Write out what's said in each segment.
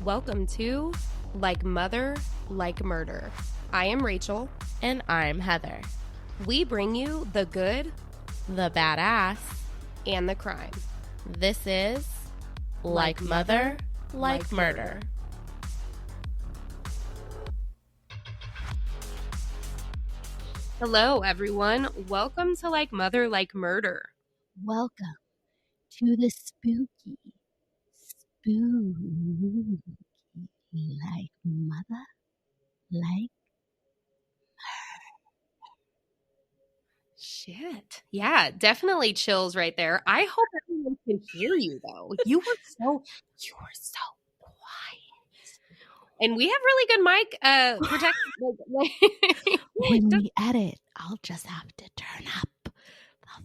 Welcome to Like Mother, Like Murder. I am Rachel. And I'm Heather. We bring you the good, the badass, and the crime. This is Like Mother, Like Murder. Hello, everyone. Welcome to Like Mother, Like Murder. Welcome to the spooky, like mother, like Shit. Yeah, definitely chills right there. I hope everyone can hear you, though. You were so quiet. And we have really good mic protection. When we edit, I'll just have to turn up the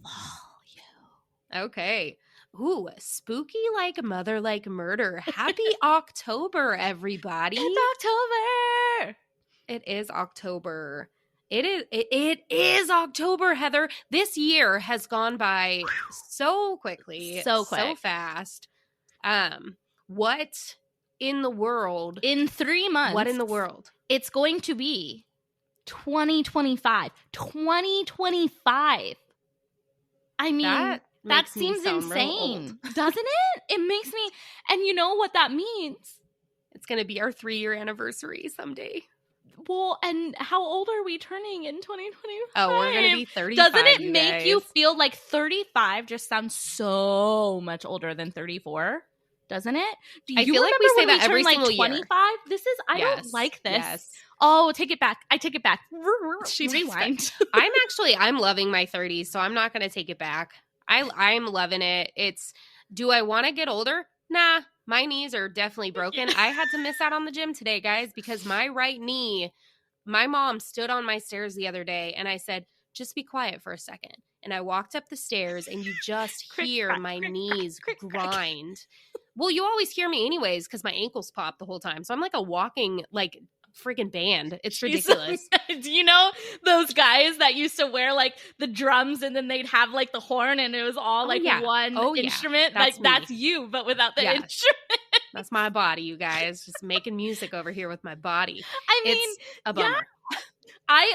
volume. Okay. Ooh, spooky like mother like murder. Happy October, everybody. It's October. It is October. It is October, Heather. This year has gone by so quickly. So quick. So fast. What in the world? In 3 months. What in the world? It's going to be 2025. 2025. I mean, that seems insane, doesn't it? It makes me, and you know what that means? It's going to be our 3-year anniversary someday. Well, and how old are we turning in 2025? Oh, we're going to be 35. Doesn't it make you feel like 35 just sounds so much older than 34? Doesn't it? Do you I feel like we say that every single year. 25? This is, I don't like this. Yes. Oh, take it back. I take it back. She rewind. I'm loving my 30s, so I'm not going to take it back. I'm loving it. Do I want to get older? Nah, my knees are definitely broken. I had to miss out on the gym today, guys, because my right knee, my mom stood on my stairs the other day and I said, just be quiet for a second. And I walked up the stairs and you just hear my knees grind. Well, you always hear me anyways because my ankles pop the whole time. So I'm like a walking, like, freaking band. It's ridiculous. Do you know those guys that used to wear like the drums and then they'd have like the horn and it was all like one instrument? That's you, but without the instrument. That's my body, you guys. Just making music over here with my body. I mean, it's a bummer.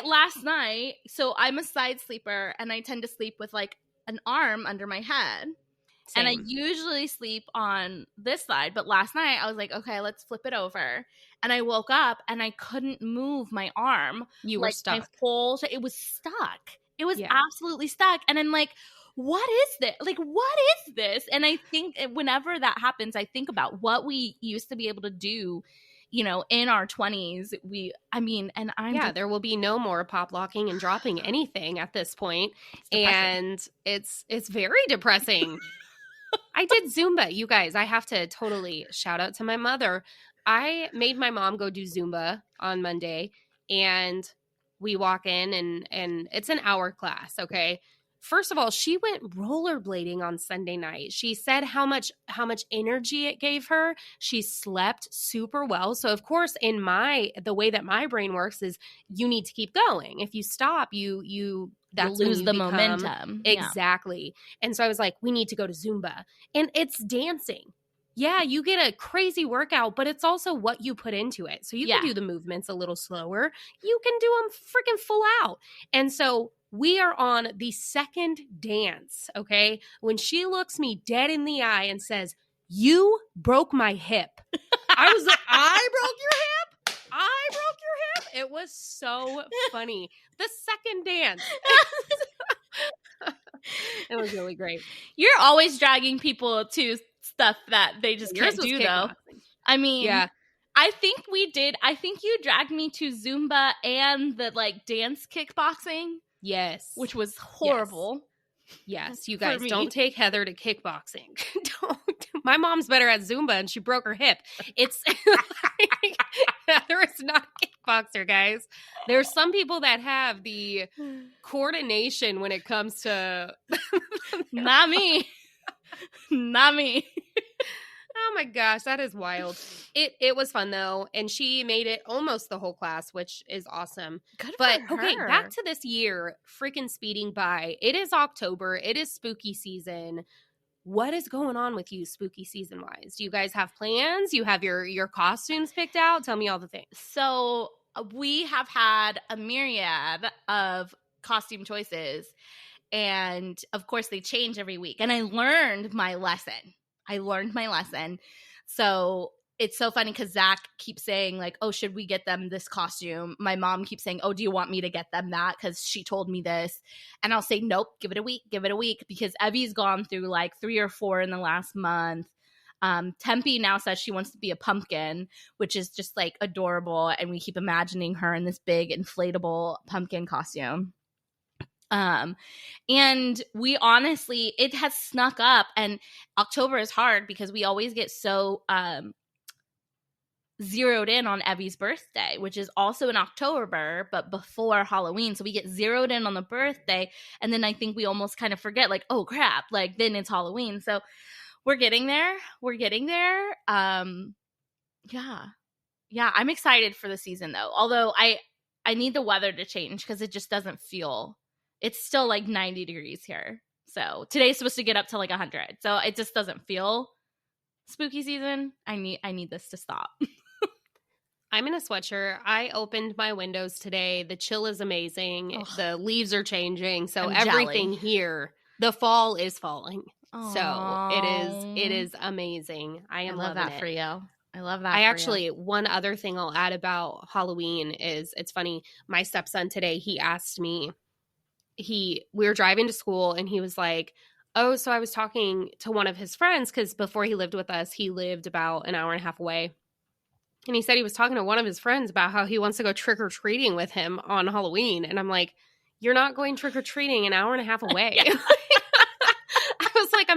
Last night, so I'm a side sleeper and I tend to sleep with like an arm under my head. Same. And I usually sleep on this side, but last night I was like, okay, let's flip it over. And I woke up and I couldn't move my arm. You were stuck. It was stuck. It was absolutely stuck. And I'm like, what is this? Like, what is this? And I think whenever that happens, I think about what we used to be able to do, you know, in our 20s. There will be no more pop locking and dropping anything at this point. And it's very depressing. I did Zumba, you guys. I have to totally shout out to my mother. I made my mom go do Zumba on Monday, and we walk in, and it's an hour class, okay? First of all, she went rollerblading on Sunday night. She said how much energy it gave her. She slept super well. So, of course, the way that my brain works is you need to keep going. If you stop, you lose the momentum. Exactly. Yeah. And so I was like, we need to go to Zumba. And it's dancing. Yeah, you get a crazy workout, but it's also what you put into it. So you can do the movements a little slower. You can do them freaking full out. And so we are on the second dance, okay? When she looks me dead in the eye and says, you broke my hip. I was like, I broke your hip? I broke your hip? It was so funny. The second dance. It was really great. You're always dragging people to stuff that they just can't do, though. I mean, yeah. I think you dragged me to Zumba and the like dance kickboxing. Yes. Which was horrible. Yes, you guys don't take Heather to kickboxing. Don't. My mom's better at Zumba and she broke her hip. It's Heather is not a kickboxer, guys. There's some people that have the coordination when it comes to not me. Not me. Oh my gosh, that is wild. It was fun though, and she made it almost the whole class, which is awesome. Good for her. Okay, back to this year freaking speeding by. It is October. It is spooky season. what is going on with you spooky season wise? Do you guys have plans? You have your costumes picked out? Tell me all the things. So we have had a myriad of costume choices, and of course they change every week. And I learned my lesson. So it's so funny because Zach keeps saying like, oh, should we get them this costume? My mom keeps saying, oh, do you want me to get them that? Because she told me this. And I'll say, nope, give it a week. Because Evie's gone through like 3 or 4 in the last month. Tempe now says she wants to be a pumpkin, which is just like adorable. And we keep imagining her in this big inflatable pumpkin costume. And we honestly, it has snuck up, and October is hard because we always get so, zeroed in on Evie's birthday, which is also in October, but before Halloween. So we get zeroed in on the birthday. And then I think we almost kind of forget like, oh crap, like then it's Halloween. So we're getting there. Yeah, I'm excited for the season though. Although I need the weather to change because it just doesn't feel, it's still like 90 degrees here. So today's supposed to get up to like 100. So it just doesn't feel spooky season. I need this to stop. I'm in a sweatshirt. I opened my windows today. The chill is amazing. Ugh. The leaves are changing. So I'm everything jelly. here, the fall is falling. Aww. So it is amazing. I am loving that it. For you. I love that. I actually, one other thing I'll add about Halloween is, it's funny. My stepson today, he asked me, we were driving to school and he was like, oh, so I was talking to one of his friends because before he lived with us, he lived about an hour and a half away. And he said he was talking to one of his friends about how he wants to go trick-or-treating with him on Halloween. And I'm like, you're not going trick-or-treating an hour and a half away. I was like,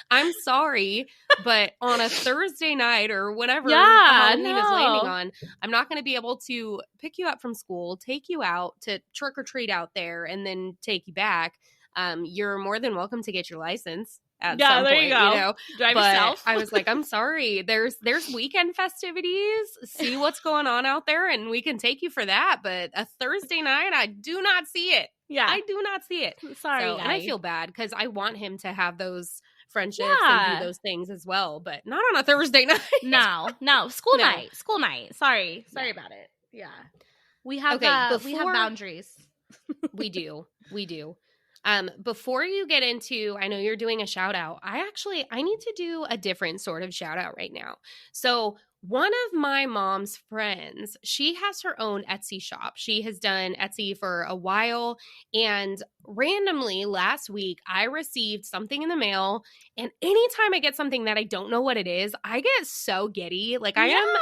I'm sorry, but on a Thursday night or whatever Halloween is landing on, I'm not going to be able to pick you up from school, take you out to trick-or-treat out there, and then take you back. You're more than welcome to get your license at some point, you know. Drive yourself. I was like, I'm sorry. There's weekend festivities. See what's going on out there, and we can take you for that. But a Thursday night, I do not see it. Yeah, I do not see it. Sorry, so, and I feel bad because I want him to have those friendships and do those things as well, but not on a Thursday night. No, school night. Sorry about it. Yeah, we have we have boundaries. We do. Before you get into, I know you're doing a shout out. I need to do a different sort of shout out right now. So one of my mom's friends, she has her own Etsy shop. She has done Etsy for a while. And randomly last week, I received something in the mail. And anytime I get something that I don't know what it is, I get so giddy. Like I am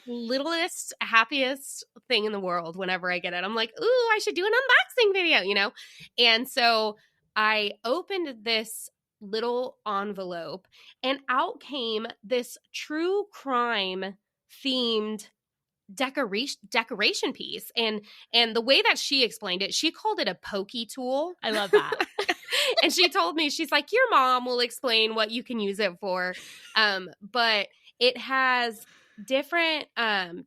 the littlest, happiest thing in the world whenever I get it. I'm like, ooh, I should do an unboxing video, you know? And so I opened this little envelope and out came this true crime themed decoration piece, and the way that she explained it, she called it a Pokey Tool. I love that. And she told me, she's like, your mom will explain what you can use it for, but it has different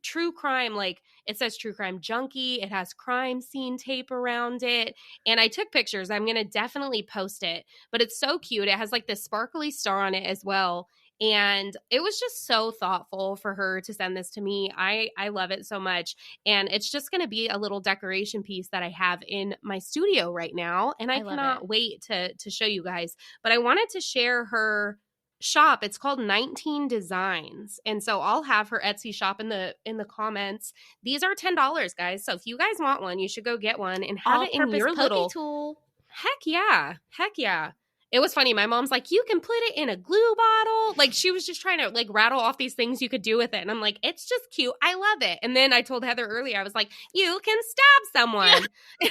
true crime, like it says true crime junkie, it has crime scene tape around it, and I took pictures. I'm gonna definitely post it, but it's so cute. It has like this sparkly star on it as well, and it was just so thoughtful for her to send this to me. I love it so much, and it's just gonna be a little decoration piece that I have in my studio right now, and I cannot wait to show you guys. But I wanted to share her shop. It's called 19 Designs, and so I'll have her Etsy shop in the comments. These are $10, guys, so if you guys want one, you should go get one and have it in your little tool. Heck yeah. It was funny. My mom's like, you can put it in a glue bottle. Like she was just trying to like rattle off these things you could do with it, and I'm like, it's just cute. I love it. And then I told Heather earlier, I was like, you can stab someone. Yeah.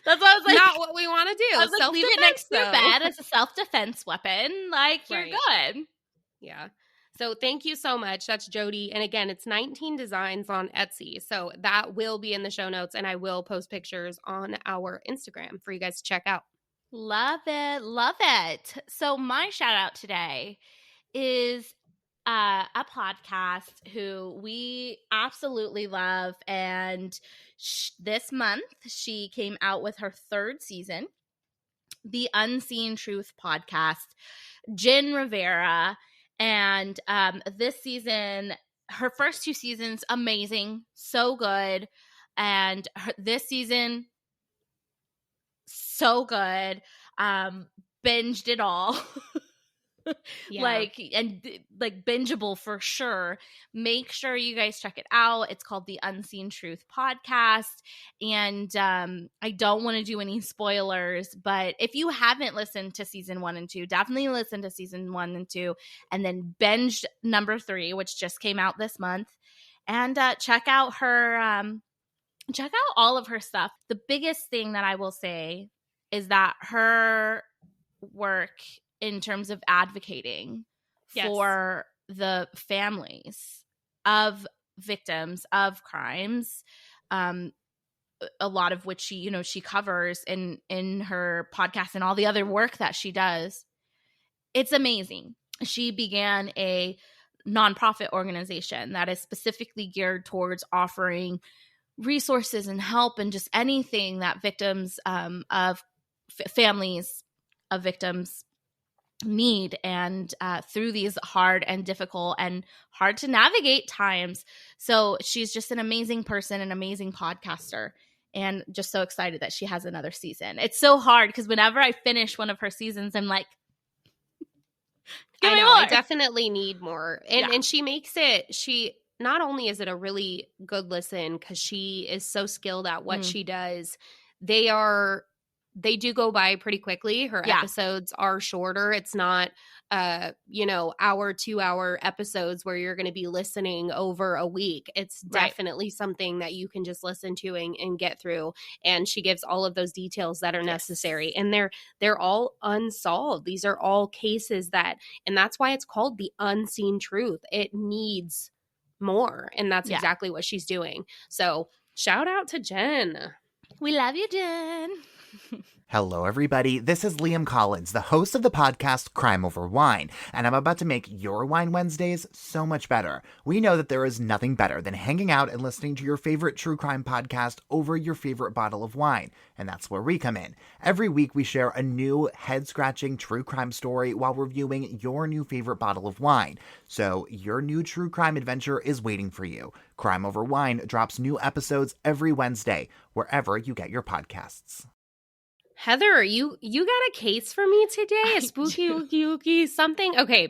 That's what I was like. Not what we want to do. I was like, leave it next to your bed as a self-defense weapon. Like, you're good. Yeah. So thank you so much. That's Jody. And again, it's 19 Designs on Etsy. So that will be in the show notes, and I will post pictures on our Instagram for you guys to check out. Love it. So my shout out today is a podcast who we absolutely love, and this month she came out with her 3rd season, the Unseen Truth podcast, Jen Rivera. And this season, her first 2 seasons, amazing, so good. And this season, so good. Binged it all. Yeah. like bingeable for sure. Make sure you guys check it out. It's called the Unseen Truth podcast. And I don't want to do any spoilers, but if you haven't listened to season 1 and 2, definitely listen to season 1 and 2, and then binge number 3, which just came out this month. And check out all of her stuff. The biggest thing that I will say is that her work in terms of advocating for the families of victims of crimes, a lot of which she covers in her podcast and all the other work that she does. It's amazing. She began a nonprofit organization that is specifically geared towards offering resources and help and just anything that victims of families of victims need, and through these hard and difficult and hard to navigate times. So she's just an amazing person, an amazing podcaster, and just so excited that she has another season. It's so hard because whenever I finish one of her seasons, I'm like, I definitely need more. And she makes it, not only is it a really good listen because she is so skilled at what she does, they do go by pretty quickly. Her episodes are shorter. It's not, hour, 2-hour episodes where you're going to be listening over a week. It's definitely something that you can just listen to and get through. And she gives all of those details that are necessary. And they're all unsolved. These are all cases and that's why it's called the Unseen Truth. It needs more. And that's exactly what she's doing. So shout out to Jen. We love you, Jen. Hello, everybody. This is Liam Collins, the host of the podcast Crime Over Wine, and I'm about to make your Wine Wednesdays so much better. We know that there is nothing better than hanging out and listening to your favorite true crime podcast over your favorite bottle of wine, and that's where we come in. Every week, we share a new head-scratching true crime story while reviewing your new favorite bottle of wine. So your new true crime adventure is waiting for you. Crime Over Wine drops new episodes every Wednesday, wherever you get your podcasts. Heather, you got a case for me today? A spooky, ooky, something? Okay,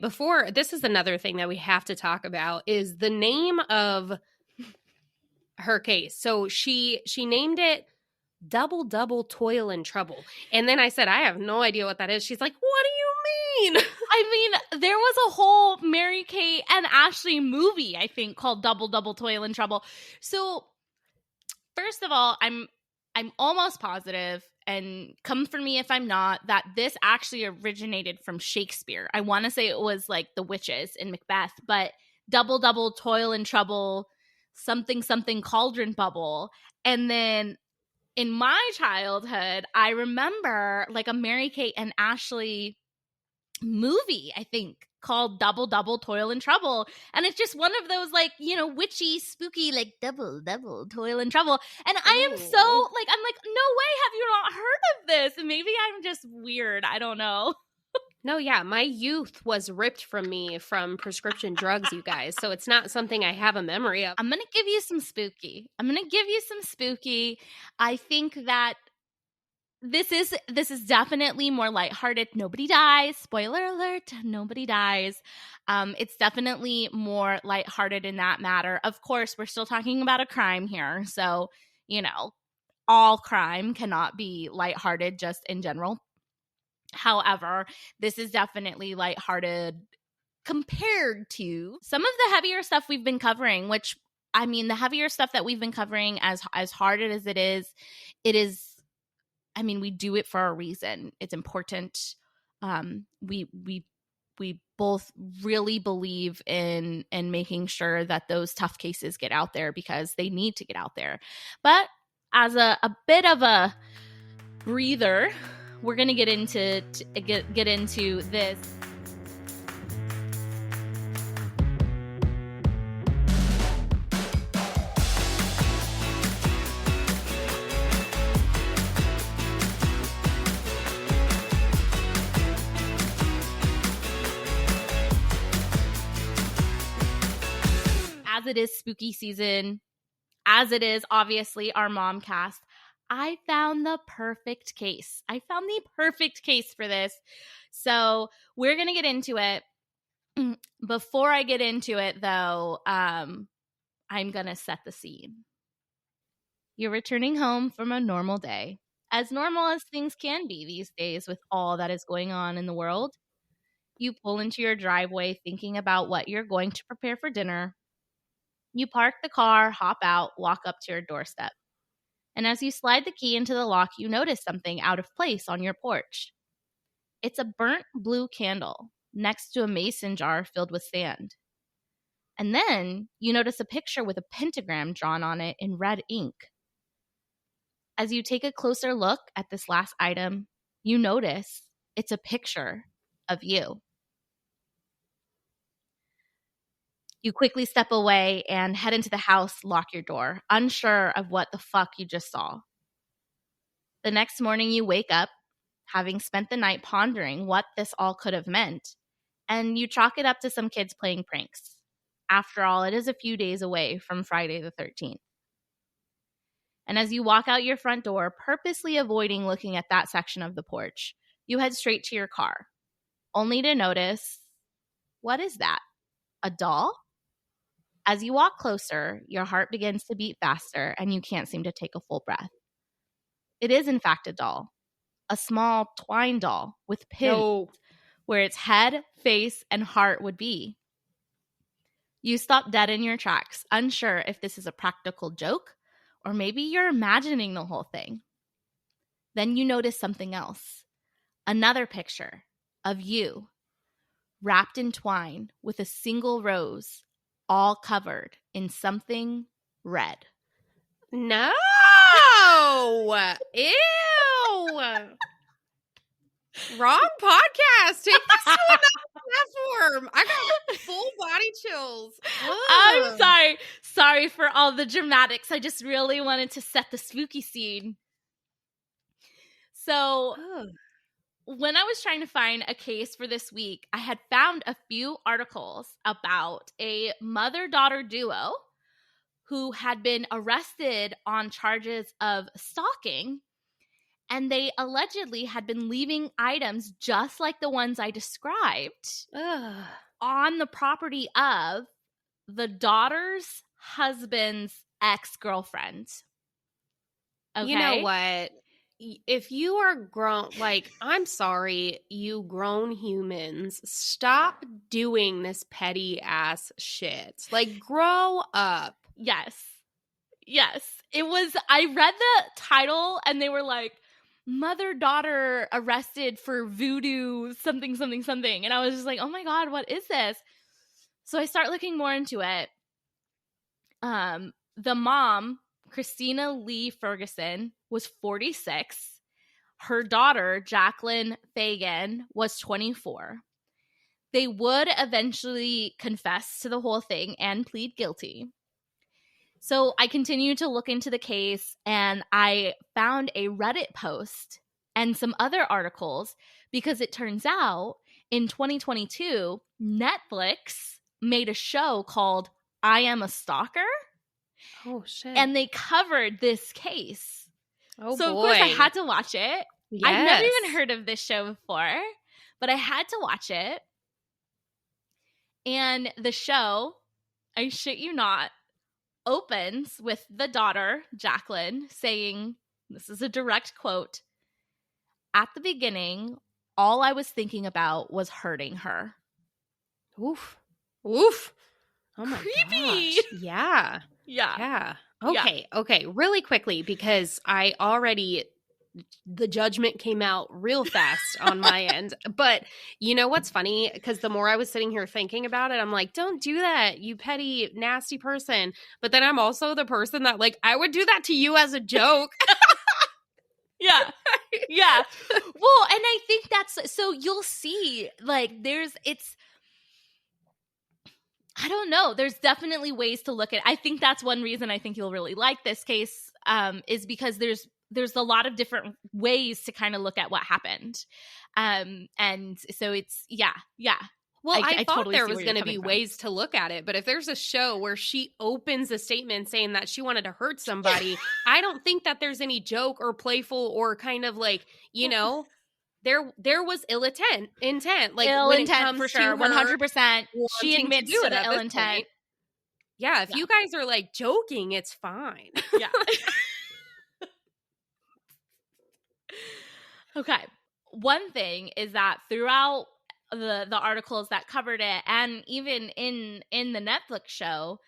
this is another thing that we have to talk about is the name of her case. So she named it Double Toil and Trouble. And then I said, I have no idea what that is. She's like, what do you mean? I mean, there was a whole Mary-Kate and Ashley movie, I think, called Double Toil and Trouble. So first of all, I'm almost positive, and come for me if I'm not, that this actually originated from Shakespeare. I want to say it was like the witches in Macbeth, but double, toil and trouble, something, cauldron bubble. And then in my childhood, I remember like a Mary-Kate and Ashley movie, I think, called Double Toil and Trouble. And it's just one of those like, witchy, spooky, like double toil and trouble. And I am so like, I'm like, no way have you not heard of this? And maybe I'm just weird. I don't know. No, yeah. My youth was ripped from me from prescription drugs, you guys. So it's not something I have a memory of. I'm going to give you some spooky. I think that this is definitely more lighthearted. Nobody dies. Spoiler alert, nobody dies. It's definitely more lighthearted in that matter. Of course, we're still talking about a crime here. So, all crime cannot be lighthearted just in general. However, this is definitely lighthearted compared to some of the heavier stuff we've been covering, which, I mean, the heavier stuff that we've been covering, as hard as it is, I mean, we do it for a reason. It's important. We both really believe in making sure that those tough cases get out there because they need to get out there. But as a bit of a breather, we're gonna get into this. as it is spooky season, as it is obviously our mom cast, I found the perfect case. I found the perfect case for this. So we're going to get into it. Before I get into it, though, I'm going to set the scene. You're returning home from a normal day, as normal as things can be these days with all that is going on in the world. You pull into your driveway thinking about what you're going to prepare for dinner. You park the car, hop out, walk up to your doorstep. And as you slide the key into the lock, you notice something out of place on your porch. It's a burnt blue candle next to a mason jar filled with sand. And then you notice a picture with a pentagram drawn on it in red ink. As you take a closer look at this last item, you notice it's a picture of you. You quickly step away and head into the house, lock your door, unsure of what the fuck you just saw. The next morning you wake up, having spent the night pondering what this all could have meant, and you chalk it up to some kids playing pranks. After all, it is a few days away from Friday the 13th. And as you walk out your front door, purposely avoiding looking at that section of the porch, you head straight to your car, only to notice, what is that? A doll? As you walk closer, your heart begins to beat faster and you can't seem to take a full breath. It is, in fact, a doll. A small twine doll with pins where its head, face, and heart would be. You stop dead in your tracks, unsure if this is a practical joke or maybe you're imagining the whole thing. Then you notice something else. Another picture of you, wrapped in twine with a single rose, all covered in something red. No! Ew! Wrong podcast. Take this to another platform. I got full body chills. Ugh. I'm sorry for all the dramatics. I just really wanted to set the spooky scene. So when I was trying to find a case for this week, I had found a few articles about a mother-daughter duo who had been arrested on charges of stalking. And they allegedly had been leaving items just like the ones I described on the property of the daughter's husband's ex-girlfriend. Okay? You know what? If you are grown, like, I'm sorry, you grown humans, stop doing this petty ass shit. Like, grow up. Yes. It was, I read the title and they were like, mother-daughter arrested for voodoo something. And I was just like, oh my God, what is this? So I start looking more into it. The mom, Kristina Lee Ferguson, was 46. Her daughter, Jaclyn Feagin, was 24. They would eventually confess to the whole thing and plead guilty. So I continued to look into the case and I found a Reddit post and some other articles because it turns out in 2022, Netflix made a show called I Am a Stalker. Oh, shit. And they covered this case. Oh, so, boy. of course, I had to watch it. Yes. I've never even heard of this show before, but I had to watch it. And the show, I shit you not, opens with the daughter, Jaclyn, saying, this is a direct quote, "At the beginning, all I was thinking about was hurting her." Oof. Oh my Creepy. gosh. Yeah. Okay. Really quickly, because the judgment came out real fast on my end. But you know what's funny? Because the more I was sitting here thinking about it, I'm like, don't do that, you petty, nasty person. But then I'm also the person that, like, I would do that to you as a joke. Yeah. Well, and I think that's, so you'll see, like, I don't know. There's definitely ways to look at it. I think that's one reason I think you'll really like this case, is because there's a lot of different ways to kind of look at what happened. And so it's, yeah. Well, I thought totally there see was where going you're to be coming from. ways to look at it, but if there's a show where she opens a statement saying that she wanted to hurt somebody, I don't think that there's any joke or playful or kind of like, you know, there was ill intent. Like Ill when it intent comes for to sure, her 100%. She wanting to admits do to it the at ill this intent. point. Yeah, if Yeah. you guys are like joking, it's fine. Yeah. Okay. One thing is that throughout the articles that covered it, and even in the Netflix show,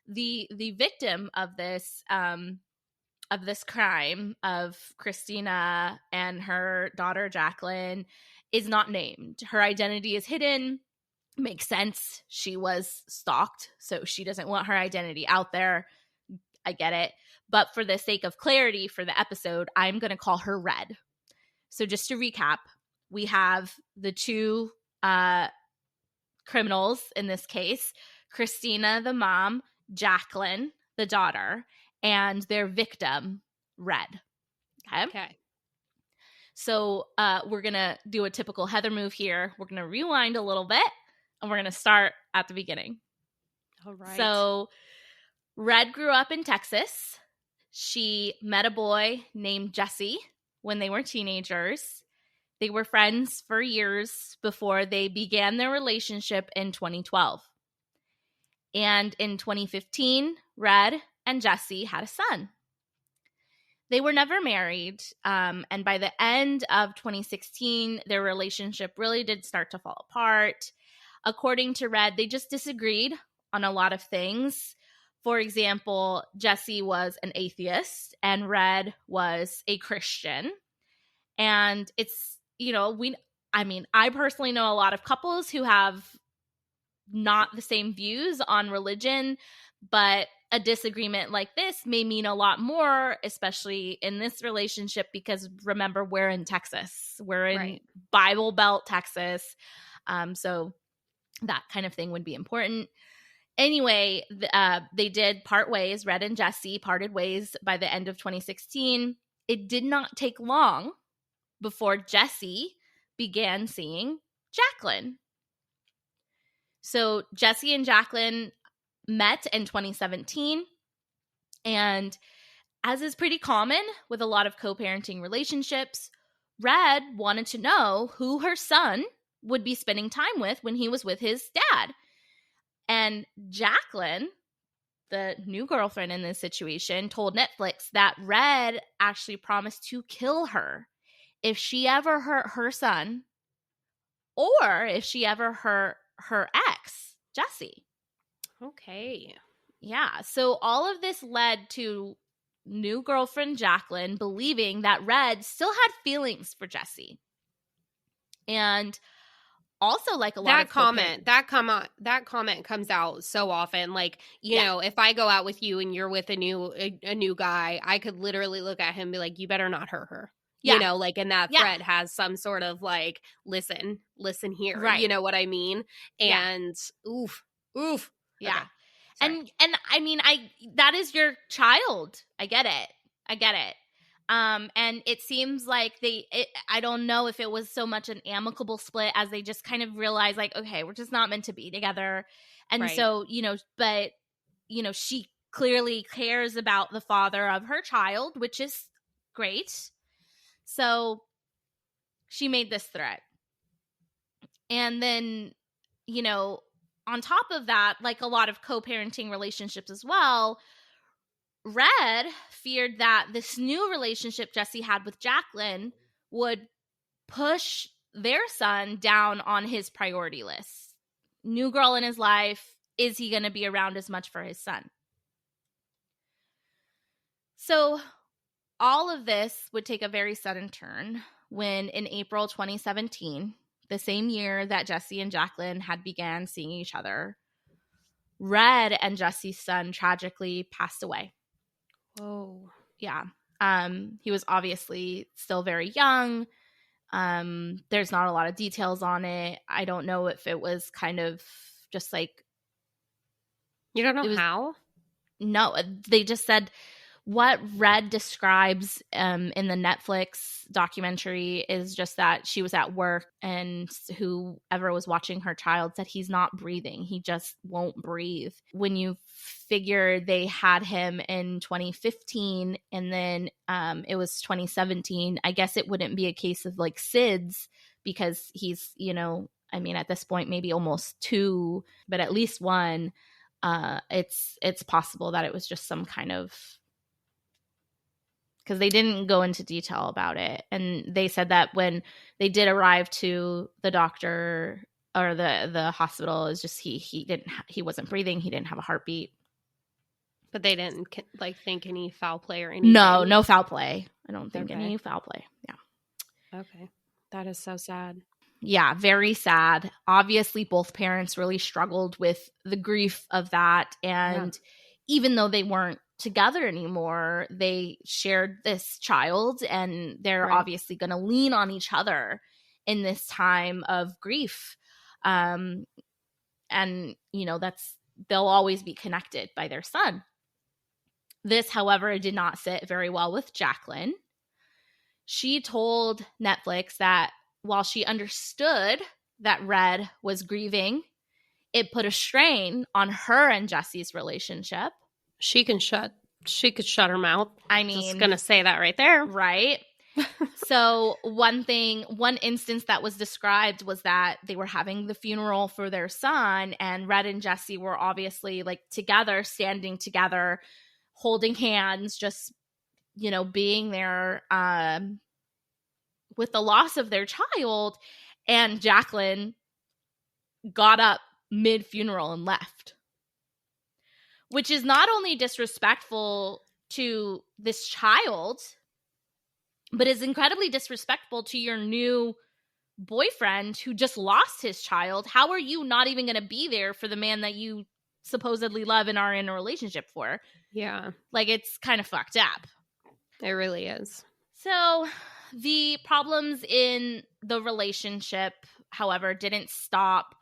the victim of this crime of Kristina and her daughter Jaclyn is not named. Her identity is hidden. Makes sense. She was stalked, so she doesn't want her identity out there. I get it. But for the sake of clarity for the episode, I'm going to call her Red. So just to recap, we have the two criminals in this case, Kristina, the mom, Jaclyn, the daughter, and their victim, Red. Okay. So we're going to do a typical Heather move here. We're going to rewind a little bit, and we're going to start at the beginning. All right. So Red grew up in Texas. She met a boy named Jesse when they were teenagers. They were friends for years before they began their relationship in 2012. And in 2015, Red and Jesse had a son. They were never married, and by the end of 2016, their relationship really did start to fall apart. According to Red, they just disagreed on a lot of things. For example, Jesse was an atheist and Red was a Christian. And it's, I personally know a lot of couples who have not the same views on religion, but a disagreement like this may mean a lot more, especially in this relationship, because remember, we're in Texas. We're in Bible Belt, Texas. So that kind of thing would be important. Anyway, they did part ways. Red and Jesse parted ways by the end of 2016. It did not take long before Jesse began seeing Jaclyn. So Jesse and Jaclyn met in 2017. And as is pretty common with a lot of co-parenting relationships, Red wanted to know who her son would be spending time with when he was with his dad. And Jaclyn, the new girlfriend in this situation, told Netflix that Red actually promised to kill her if she ever hurt her son or if she ever hurt her ex, Jesse. Okay. Yeah. So all of this led to new girlfriend Jaclyn believing that Red still had feelings for Jesse. And also, like a lot of that comment comes out so often. Like, you know, if I go out with you and you're with a new guy, I could literally look at him and be like, you better not hurt her. Yeah. You know, like, and that thread has some sort of like, listen here. Right. You know what I mean? And oof. Yeah. Okay. And I mean, that is your child. I get it. And it seems like I don't know if it was so much an amicable split as they just kind of realized like, okay, we're just not meant to be together. And so, but she clearly cares about the father of her child, which is great. So she made this threat. And then, on top of that, like a lot of co-parenting relationships as well, Red feared that this new relationship Jesse had with Jaclyn would push their son down on his priority list. New girl in his life. Is he going to be around as much for his son? So all of this would take a very sudden turn when in April 2017, the same year that Jesse and Jaclyn had began seeing each other, Red and Jesse's son tragically passed away. Oh. Yeah. He was obviously still very young. There's not a lot of details on it. I don't know if it was kind of just like... You don't know how? No, they just said What Red describes in the Netflix documentary is just that she was at work and whoever was watching her child said he's not breathing. He just won't breathe. When you figure they had him in 2015 and then it was 2017, I guess it wouldn't be a case of like SIDS because he's, I mean, at this point, maybe almost 2, but at least 1. It's possible that it was just some kind of, because they didn't go into detail about it. And they said that when they did arrive to the doctor or the hospital, is just he wasn't breathing. He didn't have a heartbeat. But they didn't like think any foul play or anything. No foul play. I don't think any foul play. Yeah. Okay. That is so sad. Yeah, very sad. Obviously, both parents really struggled with the grief of that. And even though they weren't together anymore, they shared this child, and they're obviously going to lean on each other in this time of grief. And, they'll always be connected by their son. This, however, did not sit very well with Jaclyn. She told Netflix that while she understood that Red was grieving, it put a strain on her and Jesse's relationship. She could shut her mouth. I mean, just gonna say that right there. Right. So one instance that was described was that they were having the funeral for their son, and Red and Jesse were obviously like together, standing together, holding hands, just, being there with the loss of their child. And Jaclyn got up mid-funeral and left, which is not only disrespectful to this child, but is incredibly disrespectful to your new boyfriend who just lost his child. How are you not even going to be there for the man that you supposedly love and are in a relationship for? Yeah. Like, it's kind of fucked up. It really is. So the problems in the relationship, however, didn't stop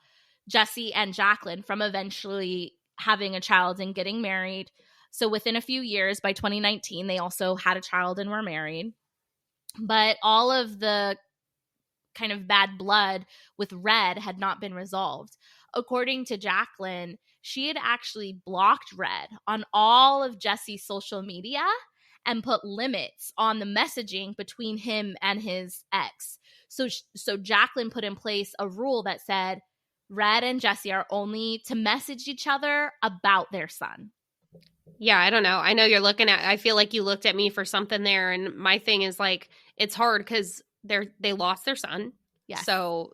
Jesse and Jaclyn from eventually having a child and getting married. So within a few years, by 2019, they also had a child and were married. But all of the kind of bad blood with Red had not been resolved. According to Jaclyn, she had actually blocked Red on all of Jesse's social media and put limits on the messaging between him and his ex. So Jaclyn put in place a rule that said Red and Jesse are only to message each other about their son. Yeah, I don't know. I know I feel like you looked at me for something there, and my thing is like, it's hard because they lost their son. Yes. So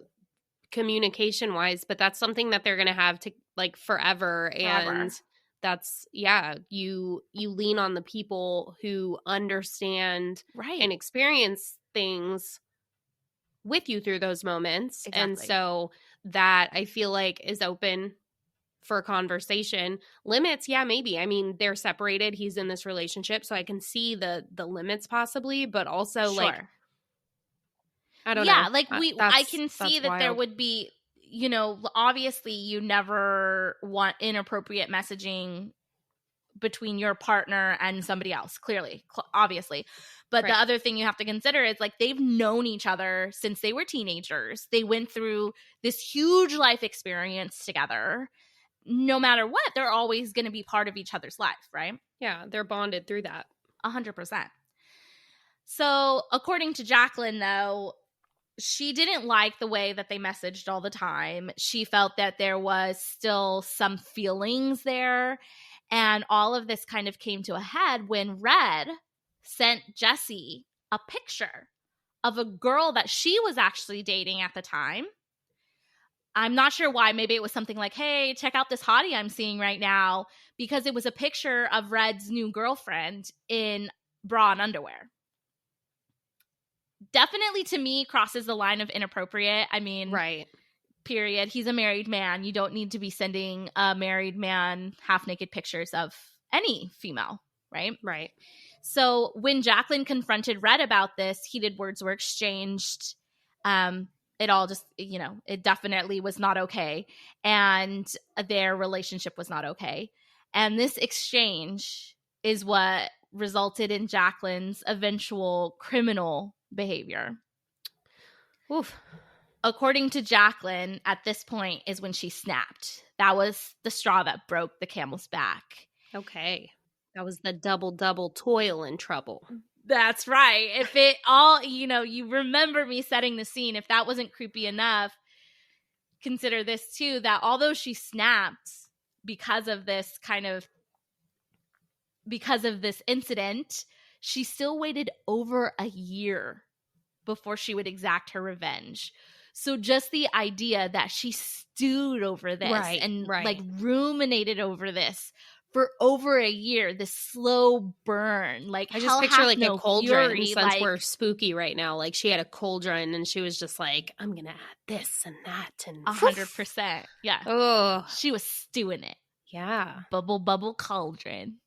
communication wise, but that's something that they're going to have to like forever. And that's, you lean on the people who understand and experience things with you through those moments. Exactly. And so that I feel like is open for conversation. Limits, maybe. I mean, they're separated. He's in this relationship, so I can see the limits possibly, but also like, I don't know. Yeah, like I can see that wild. There would be, obviously you never want inappropriate messaging between your partner and somebody else, clearly, obviously. But the other thing you have to consider is like they've known each other since they were teenagers. They went through this huge life experience together. No matter what, they're always going to be part of each other's life, right? Yeah, they're bonded through that. 100%. So according to Jaclyn, though, she didn't like the way that they messaged all the time. She felt that there was still some feelings there. And all of this kind of came to a head when Red sent Jesse a picture of a girl that she was actually dating at the time. I'm not sure why. Maybe it was something like, hey, check out this hottie I'm seeing right now, because it was a picture of Red's new girlfriend in bra and underwear. Definitely, to me, crosses the line of inappropriate. I mean, period. He's a married man. You don't need to be sending a married man half-naked pictures of any female, right? Right. So when Jaclyn confronted Red about this, heated words were exchanged. It all just, it definitely was not okay. And their relationship was not okay. And this exchange is what resulted in Jaclyn's eventual criminal behavior. Oof. According to Jaclyn, at this point is when she snapped. That was the straw that broke the camel's back. Okay. That was the double toil in trouble. That's right. If it all, you remember me setting the scene. If that wasn't creepy enough, consider this too, that although she snapped because of this incident, she still waited over a year before she would exact her revenge. So just the idea that she stewed over this and like ruminated over this for over a year, this slow burn. Like, I just picture like a cauldron, fury, since we're spooky right now. Like, she had a cauldron and she was just like, I'm gonna add this and that and 100%. Yeah. Oh, she was stewing it. Yeah. Bubble cauldron.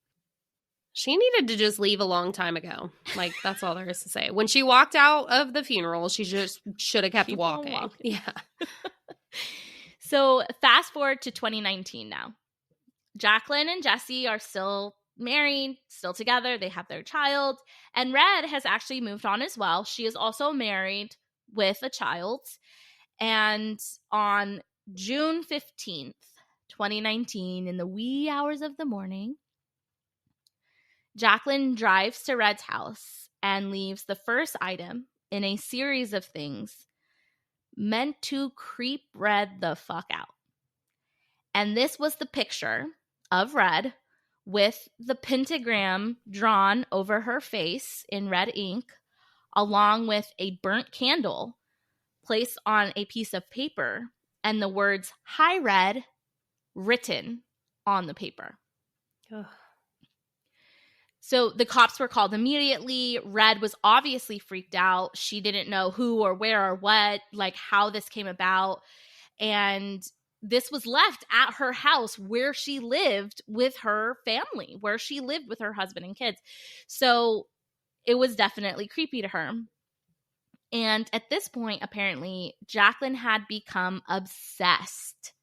She needed to just leave a long time ago. Like, that's all there is to say. When she walked out of the funeral, she just should have kept walking. Yeah. So fast forward to 2019 now. Jaclyn and Jesse are still married, still together. They have their child. And Red has actually moved on as well. She is also married with a child. And on June 15th, 2019, in the wee hours of the morning, Jaclyn drives to Red's house and leaves the first item in a series of things meant to creep Red the fuck out. And this was the picture of Red with the pentagram drawn over her face in red ink, along with a burnt candle placed on a piece of paper and the words, "Hi, Red," written on the paper. Ugh. So the cops were called immediately. Red was obviously freaked out. She didn't know who or where or what, like how this came about. And this was left at her house where she lived with her family, where she lived with her husband and kids. So it was definitely creepy to her. And at this point, apparently, Jaclyn had become obsessed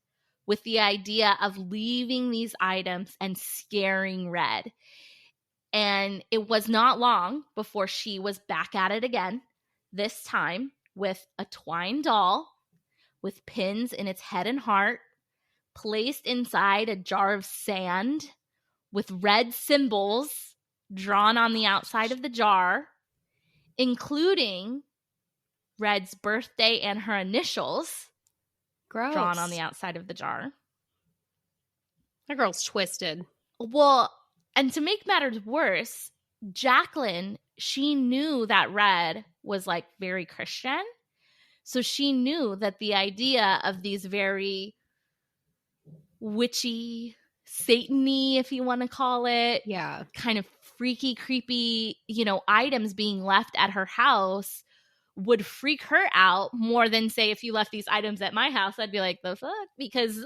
with the idea of leaving these items and scaring Red. And it was not long before she was back at it again, this time with a twine doll with pins in its head and heart, placed inside a jar of sand with red symbols drawn on the outside of the jar, including Red's birthday and her initials drawn on the outside of the jar. That girl's twisted. Well, and to make matters worse, Jaclyn, she knew that Red was like very Christian. So she knew that the idea of these very witchy, Satan-y, if you want to call it, kind of freaky, creepy, items being left at her house would freak her out more than, say, if you left these items at my house, I'd be like, the fuck? Because,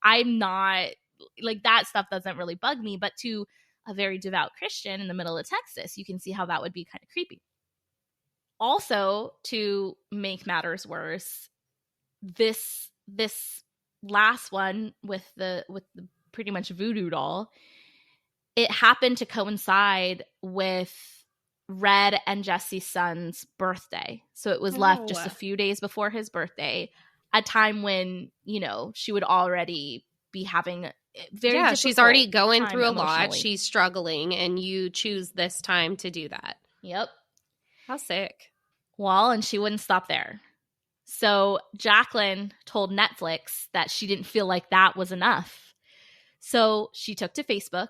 I'm not, that stuff doesn't really bug me. But to a very devout Christian in the middle of Texas, you can see how that would be kind of creepy. Also, to make matters worse, this last one with the pretty much voodoo doll, it happened to coincide with Red and Jesse's son's birthday. So it was left just a few days before his birthday, a time when, she would already be having very she's already going through a lot. She's struggling, and you choose this time to do that. Yep. How sick. Well, and she wouldn't stop there. So Jaclyn told Netflix that she didn't feel like that was enough. So she took to Facebook,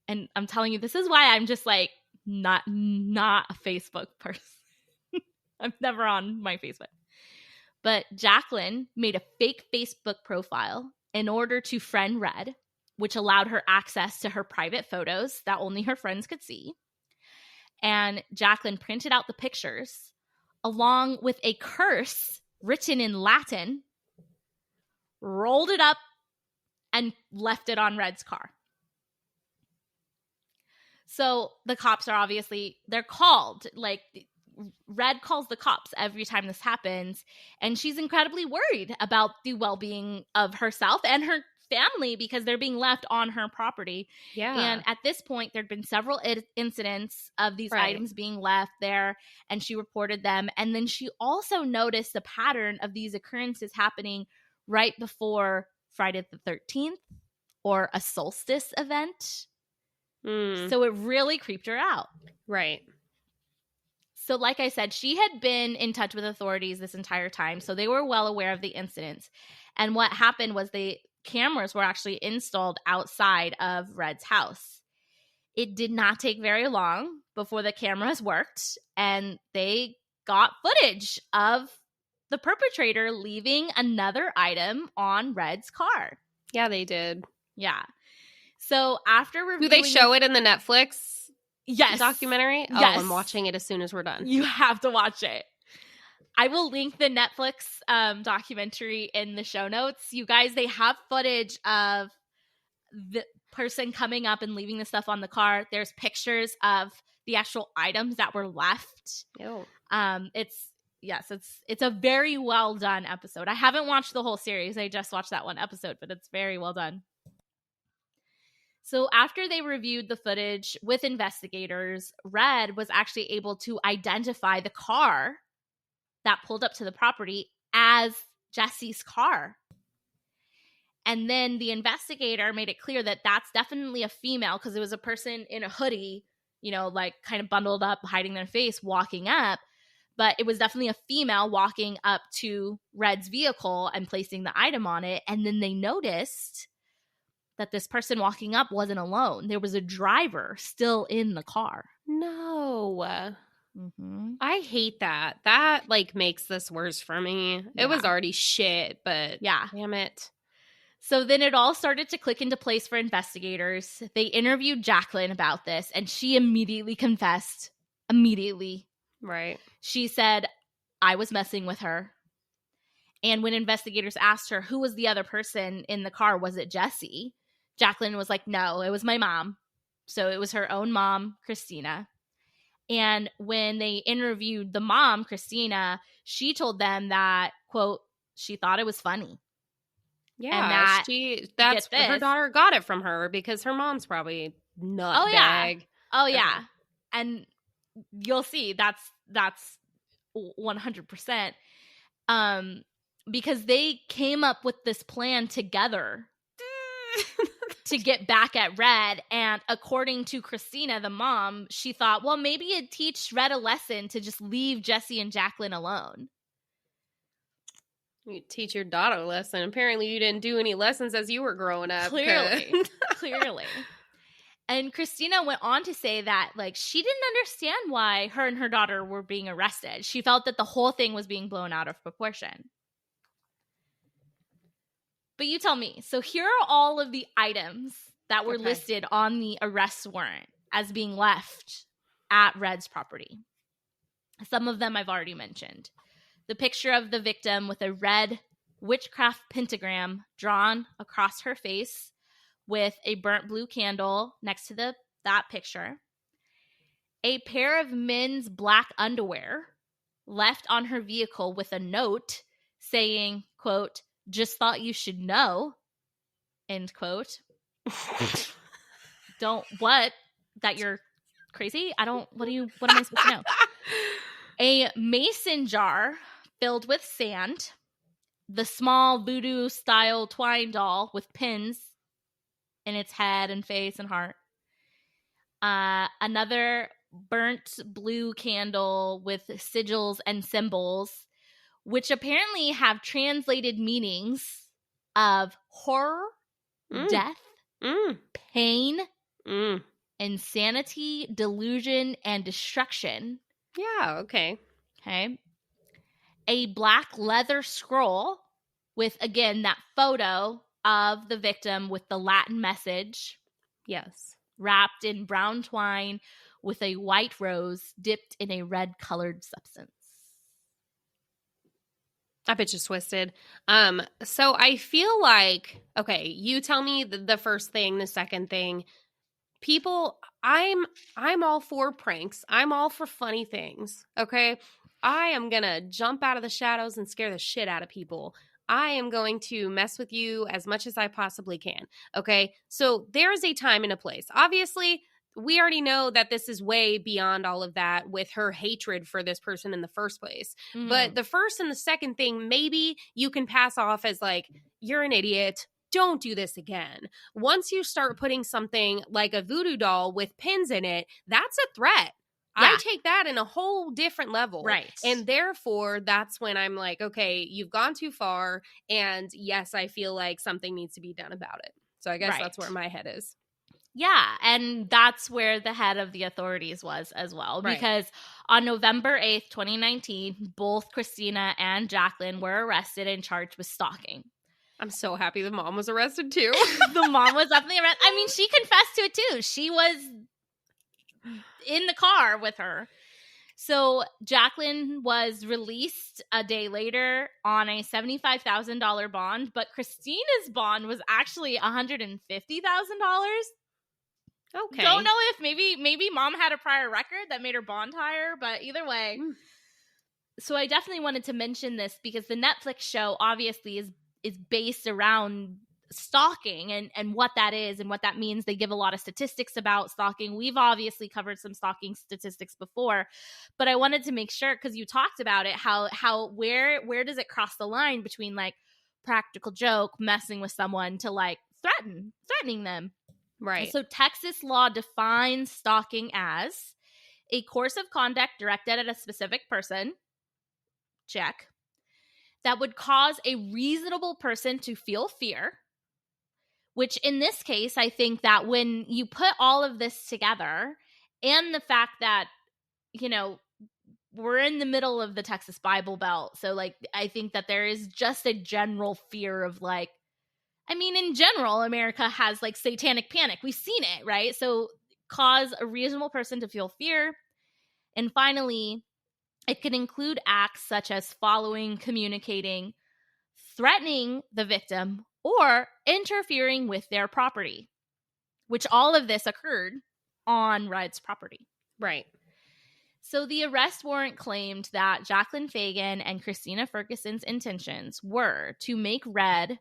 and I'm telling you, this is why I'm just like not a Facebook person. I'm never on my Facebook. But Jaclyn made a fake Facebook profile in order to friend Red, which allowed her access to her private photos that only her friends could see. And Jaclyn printed out the pictures along with a curse written in Latin, rolled it up, and left it on Red's car. So the cops are obviously, they're called. Like, Red calls the cops every time this happens, and she's incredibly worried about the well-being of herself and her family because they're being left on her property. Yeah. And at this point, there'd been several incidents of these items being left there, and she reported them. And then she also noticed the pattern of these occurrences happening right before Friday the 13th or a solstice event. So it really creeped her out. Right. So like I said, she had been in touch with authorities this entire time, so they were well aware of the incidents. And what happened was the cameras were actually installed outside of Red's house. It did not take very long before the cameras worked, and they got footage of the perpetrator leaving another item on Red's car. Yeah, they did. Yeah. So after reviewing... Do they show it in the Netflix documentary? Yes. Oh, I'm watching it as soon as we're done. You have to watch it. I will link the Netflix documentary in the show notes. You guys, they have footage of the person coming up and leaving the stuff on the car. There's pictures of the actual items that were left. Ew. It's a very well done episode. I haven't watched the whole series. I just watched that one episode, but it's very well done. So after they reviewed the footage with investigators, Red was actually able to identify the car that pulled up to the property as Jesse's car. And then the investigator made it clear that that's definitely a female because it was a person in a hoodie, you know, like kind of bundled up, hiding their face, walking up. But it was definitely a female walking up to Red's vehicle and placing the item on it. And then they noticed that this person walking up wasn't alone. There was a driver still in the car. No. I hate that. That, like, makes this worse for me. Yeah. It was already shit, but yeah. Damn it. So then it all started to click into place for investigators. They interviewed Jaclyn about this, and she immediately confessed. Immediately. Right. She said, I was messing with her. And when investigators asked her who was the other person in the car, was it Jesse? Jaclyn was like, no, it was my mom. So it was her own mom, Kristina. And when they interviewed the mom, Kristina, she told them that, quote, she thought it was funny. Yeah, that's her daughter got it from her because her mom's probably nutbag. Oh yeah. And you'll see that's 100%. Because they came up with this plan together to get back at Red. And according to Kristina, the mom, she thought, well, maybe it'd teach Red a lesson to just leave Jesse and Jaclyn alone. You teach your daughter a lesson. Apparently you didn't do any lessons as you were growing up. Clearly. And Kristina went on to say that, like, she didn't understand why her and her daughter were being arrested. She felt that the whole thing was being blown out of proportion. But you tell me. So here are all of the items that were listed on the arrest warrant as being left at Red's property. Some of them I've already mentioned. The picture of the victim with a red witchcraft pentagram drawn across her face with a burnt blue candle next to that picture. A pair of men's black underwear left on her vehicle with a note saying, quote, just thought you should know, end quote. That you're crazy? what am I supposed to know? A mason jar filled with sand, the small voodoo style twine doll with pins in its head and face and heart. Another burnt blue candle with sigils and symbols, which apparently have translated meanings of horror, death, pain, insanity, delusion, and destruction. Yeah, okay. A black leather scroll with, again, that photo of the victim with the Latin message. Yes. Wrapped in brown twine with a white rose dipped in a red-colored substance. I bet you twisted. So I feel like, okay, you tell me the first thing, the second thing. People, I'm all for pranks. I'm all for funny things, okay? I am going to jump out of the shadows and scare the shit out of people. I am going to mess with you as much as I possibly can. Okay. So there is a time and a place. Obviously, we already know that this is way beyond all of that with her hatred for this person in the first place. Mm-hmm. But the first and the second thing, maybe you can pass off as like, you're an idiot. Don't do this again. Once you start putting something like a voodoo doll with pins in it, that's a threat. Yeah. I take that in a whole different level. Right. And therefore, that's when I'm like, okay, you've gone too far. And yes, I feel like something needs to be done about it. So I guess that's where my head is. Yeah, and that's where the head of the authorities was as well. Because on November 8th, 2019, both Kristina and Jaclyn were arrested and charged with stalking. I'm so happy the mom was arrested too. The mom was definitely arrested. I mean, she confessed to it too. She was in the car with her. So Jaclyn was released a day later on a $75,000 bond, but Kristina's bond was actually $150,000. Okay. Don't know if maybe mom had a prior record that made her bond higher, but either way. So I definitely wanted to mention this because the Netflix show obviously is based around stalking and what that is and what that means. They give a lot of statistics about stalking. We've obviously covered some stalking statistics before, but I wanted to make sure, because you talked about it, how where does it cross the line between like practical joke, messing with someone, to like threatening them. Right. So Texas law defines stalking as a course of conduct directed at a specific person, check, that would cause a reasonable person to feel fear, which in this case, I think that when you put all of this together and the fact that, you know, we're in the middle of the Texas Bible Belt. So like, I think that there is just a general fear of like, I mean, in general, America has like satanic panic. We've seen it, right? So cause a reasonable person to feel fear. And finally, it can include acts such as following, communicating, threatening the victim, or interfering with their property, which all of this occurred on Red's property. Right. So the arrest warrant claimed that Jaclyn Feagin and Kristina Ferguson's intentions were to make Red,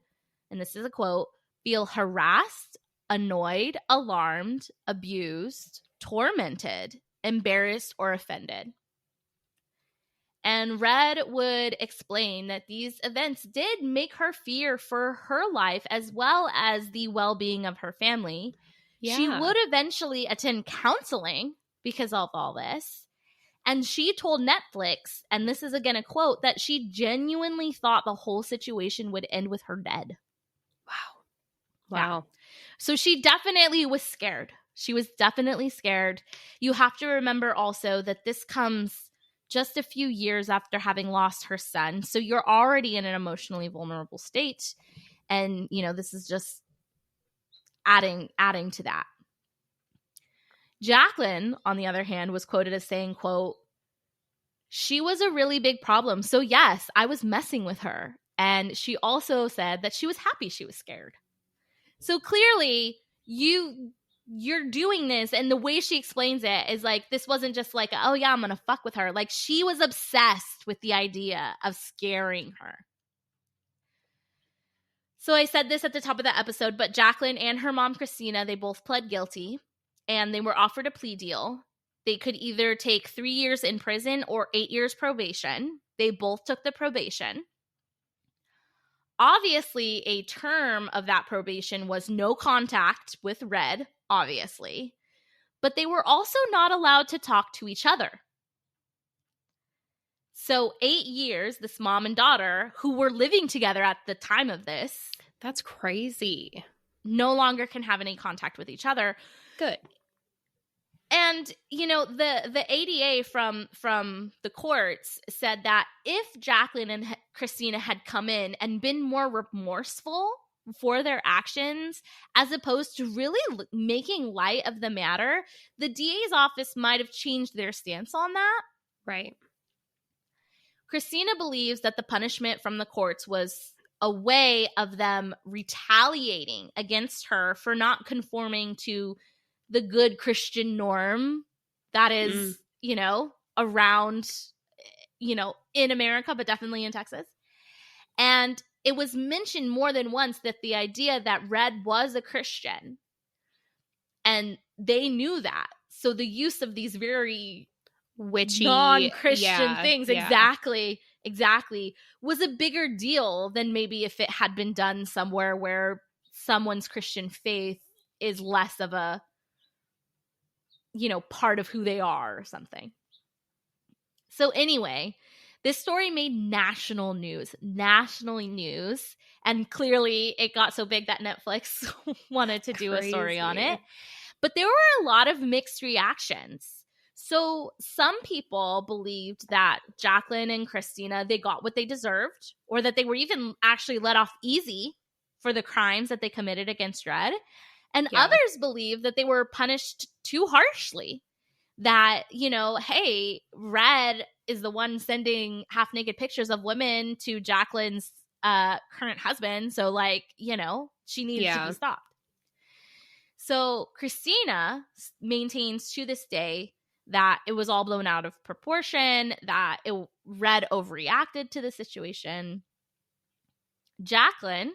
and this is a quote, feel harassed, annoyed, alarmed, abused, tormented, embarrassed, or offended. And Red would explain that these events did make her fear for her life as well as the well-being of her family. Yeah. She would eventually attend counseling because of all this. And she told Netflix, and this is again a quote, that she genuinely thought the whole situation would end with her dead. Wow. Yeah. So she definitely was scared. She was definitely scared. You have to remember also that this comes just a few years after having lost her son. So you're already in an emotionally vulnerable state. And, you know, this is just adding to that. Jaclyn, on the other hand, was quoted as saying, quote, "She was a really big problem. So yes, I was messing with her." And she also said that she was happy she was scared. So clearly you're doing this, and the way she explains it is like, this wasn't just like, oh yeah, I'm gonna fuck with her. Like, she was obsessed with the idea of scaring her. So I said this at the top of the episode, but Jaclyn and her mom, Kristina, they both pled guilty, and they were offered a plea deal. They could either take 3 years in prison or 8 years probation. They both took the probation. Obviously, a term of that probation was no contact with Red, obviously, but they were also not allowed to talk to each other. So 8 years, this mom and daughter, who were living together at the time of this, that's crazy, no longer can have any contact with each other. Good. And, you know, the ADA from the courts said that if Jaclyn and Kristina had come in and been more remorseful for their actions, as opposed to really making light of the matter, the DA's office might have changed their stance on that. Right. Kristina believes that the punishment from the courts was a way of them retaliating against her for not conforming to the good Christian norm that is, you know, around, you know, in America, but definitely in Texas. And it was mentioned more than once that the idea that Red was a Christian, and they knew that. So the use of these very witchy, non-Christian things, exactly, was a bigger deal than maybe if it had been done somewhere where someone's Christian faith is less of a, part of who they are or something. So anyway, this story made nationally news, and clearly it got so big that Netflix wanted to do a story on it. But there were a lot of mixed reactions. So some people believed that Jaclyn and Kristina, they got what they deserved, or that they were even actually let off easy for the crimes that they committed against Red. And others believed that they were punished too harshly. That, hey, Red is the one sending half-naked pictures of women to Jaclyn's current husband. So, she needs to be stopped. So Kristina maintains to this day that it was all blown out of proportion, that Red overreacted to the situation. Jaclyn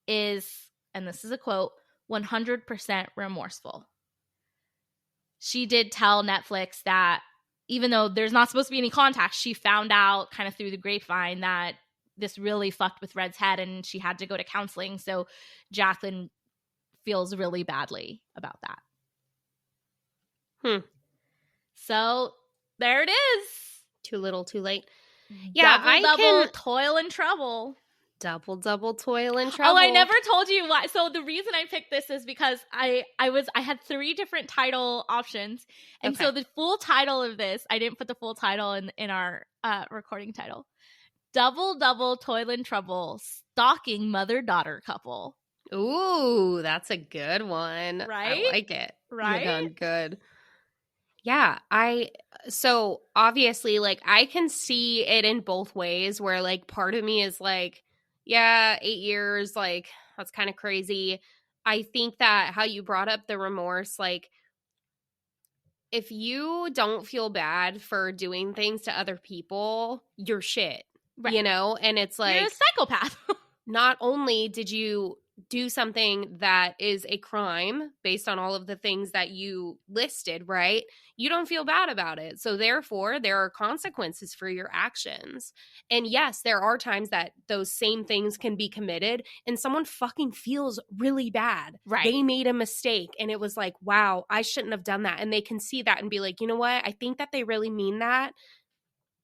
is, and this is a quote, 100% remorseful. She did tell Netflix that even though there's not supposed to be any contact, she found out kind of through the grapevine that this really fucked with Red's head and she had to go to counseling. So Jaclyn feels really badly about that. So there it is. Too little, too late. Yeah, double toil and trouble. Double toil and trouble. Oh, I never told you why. So the reason I picked this is because I had 3 different title options. And so the full title of this, I didn't put the full title in our recording title. Double toil and trouble, stalking mother-daughter couple. Ooh, that's a good one. Right? I like it. Right? You're done good. Yeah, so obviously, I can see it in both ways where, part of me is 8 years, that's kind of crazy. I think that how you brought up the remorse, if you don't feel bad for doing things to other people, you're shit, right. And it's you're a psychopath. Not only did you do something that is a crime based on all of the things that you listed, right? You don't feel bad about it. So therefore, there are consequences for your actions. And yes, there are times that those same things can be committed and someone fucking feels really bad. Right. They made a mistake and it was wow, I shouldn't have done that. And they can see that and be like, you know what? I think that they really mean that.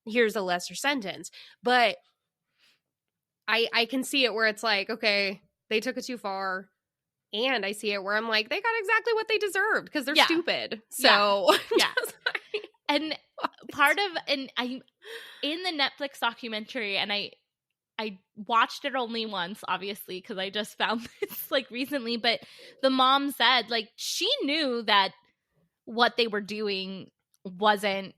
Here's a lesser sentence. But I can see it where it's okay, they took it too far. And I see it where I'm they got exactly what they deserved because they're stupid. So, and part of, and I, in the Netflix documentary, and I watched it only once, obviously, because I just found this recently, but the mom said she knew that what they were doing wasn't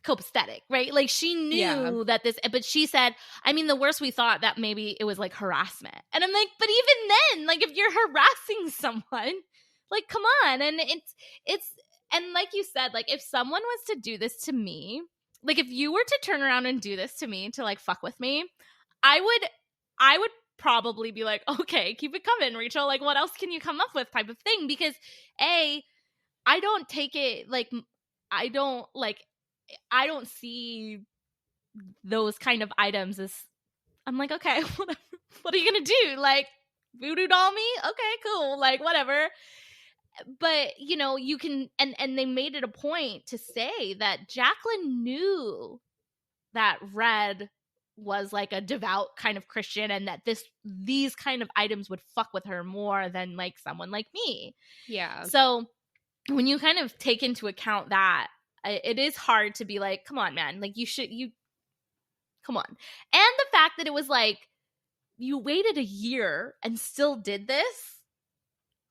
copacetic, right? She knew that this, but she said, the worst we thought that maybe it was harassment. And I'm but even then, if you're harassing someone, come on. And it's, and like you said, if someone was to do this to me, if you were to turn around and do this to me to fuck with me, I would probably be okay, keep it coming, Rachel. What else can you come up with type of thing? Because I don't take it, I don't see those kind of items as, I'm okay, what are you going to do? Voodoo doll me? Okay, cool. Whatever. But, you can, and they made it a point to say that Jaclyn knew that Red was a devout kind of Christian and that these kind of items would fuck with her more than someone like me. Yeah. So when you kind of take into account that, it is hard to be come on, man. Come on. And the fact that it was you waited a year and still did this?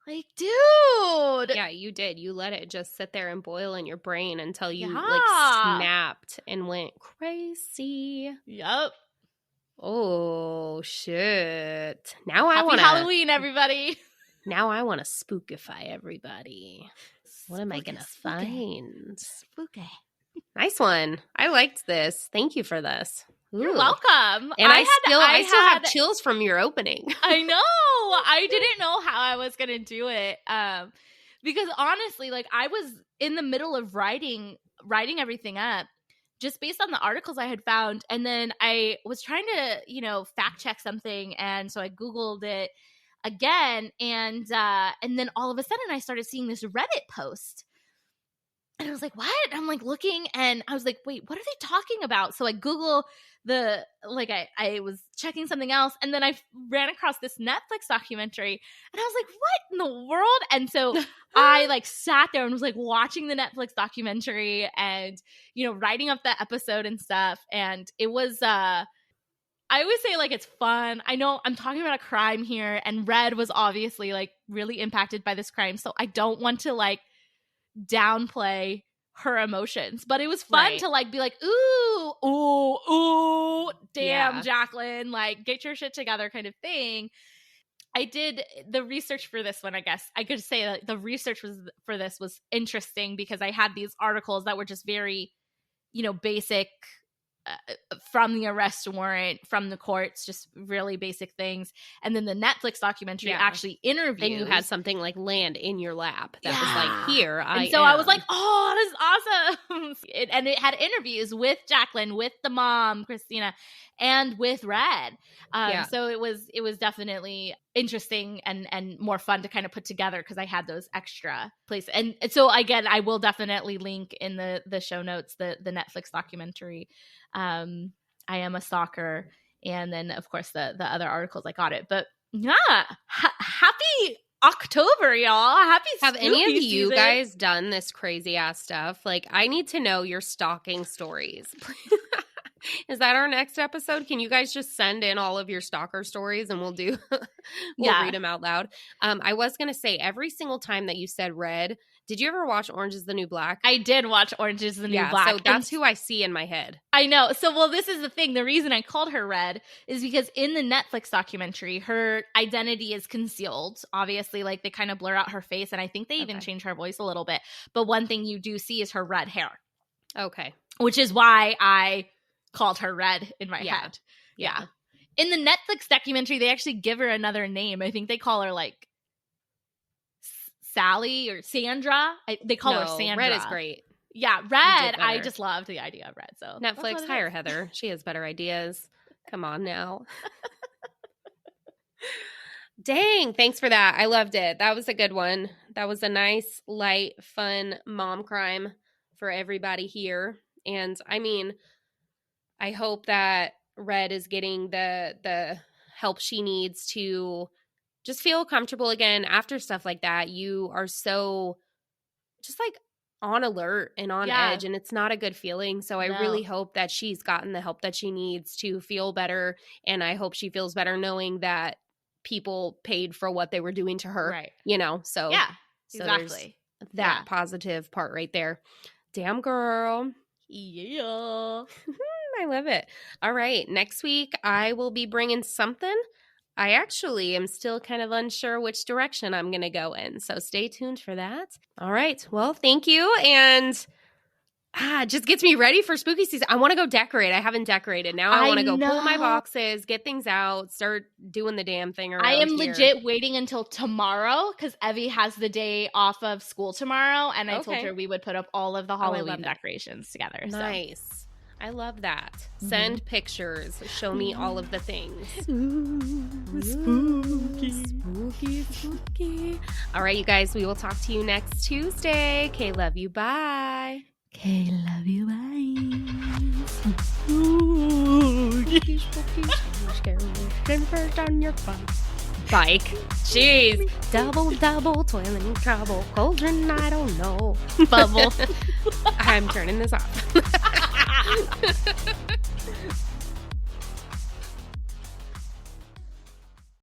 Dude. Yeah, you did. You let it just sit there and boil in your brain until you snapped and went crazy. Yep. Oh, shit. Now I want Halloween, everybody. Now I want to spookify everybody. What am I going to find? Spooky. Nice one. I liked this. Thank you for this. You're welcome. And I still have chills from your opening. I know. I didn't know how I was going to do it. Because honestly, like I was in the middle of writing everything up just based on the articles I had found. And then I was trying to, fact check something. And so I Googled it again. And then all of a sudden I started seeing this Reddit post. And I was like, what? I'm like looking and I was like, wait, what are they talking about? So I Google I was checking something else and then I ran across this Netflix documentary and I was like, what in the world? And so I sat there and was watching the Netflix documentary and, writing up the episode and stuff. And it was, I always say it's fun. I know I'm talking about a crime here and Red was obviously really impacted by this crime. So I don't want to downplay her emotions, but it was fun to be ooh, damn, yeah. Jaclyn, get your shit together kind of thing. I did the research for this one. I guess I could say that the research for this was interesting because I had these articles that were just very, basic from the arrest warrant, from the courts, just really basic things. And then the Netflix documentary actually interviews. Then you had something land in your lap that was here. And so I was like, oh, this is awesome. And it had interviews with Jaclyn, with the mom, Kristina, and with Red. So it was definitely interesting and more fun to kind of put together because I had those extra places. And so again, I will definitely link in the show notes the Netflix documentary. I Am a Stalker, and then of course the other articles I got it. But yeah, happy October, y'all. Happy Have any of you season. Guys done this crazy ass stuff? I need to know your stalking stories. Is that our next episode? Can you guys just send in all of your stalker stories and we'll read them out loud? I was going to say, every single time that you said Red, did you ever watch Orange is the New Black? I did watch Orange is the New Black. So that's who I see in my head. I know. So, this is the thing. The reason I called her Red is because in the Netflix documentary, her identity is concealed. Obviously, they kind of blur out her face, and I think they even change her voice a little bit. But one thing you do see is her red hair. Okay. Which is why I called her Red in my head. Yeah. In the Netflix documentary, they actually give her another name. I think they call her Sally or Sandra. They call her Sandra. Red is great. Yeah, Red. I just loved the idea of Red. So Netflix, hire Heather. She has better ideas. Come on now. Dang, thanks for that. I loved it. That was a good one. That was a nice, light, fun mom crime for everybody here. And I mean, I hope that Red is getting the help she needs to just feel comfortable again after stuff like that. You are so just on alert and on edge, and it's not a good feeling. So I really hope that she's gotten the help that she needs to feel better. And I hope she feels better knowing that people paid for what they were doing to her. Right. So yeah, so exactly. That positive part right there. Damn, girl. Yeah. I love it. All right. Next week, I will be bringing something. I actually am still kind of unsure which direction I'm going to go in. So stay tuned for that. All right. Well, thank you. And it just gets me ready for spooky season. I want to go decorate. I haven't decorated. Now I want to go pull my boxes, get things out, start doing the damn thing around here. Legit waiting until tomorrow because Evie has the day off of school tomorrow. And I told her we would put up all of the Halloween decorations together. Nice. So. I love that. Send pictures. Show me all of the things. Spooky. All right, you guys, we will talk to you next Tuesday. Okay, love you. Bye. Okay, love you. Bye. Spooky. On your bike. Jeez. Double, toiling trouble. Cauldron, I don't know. Bubble. I'm turning this off.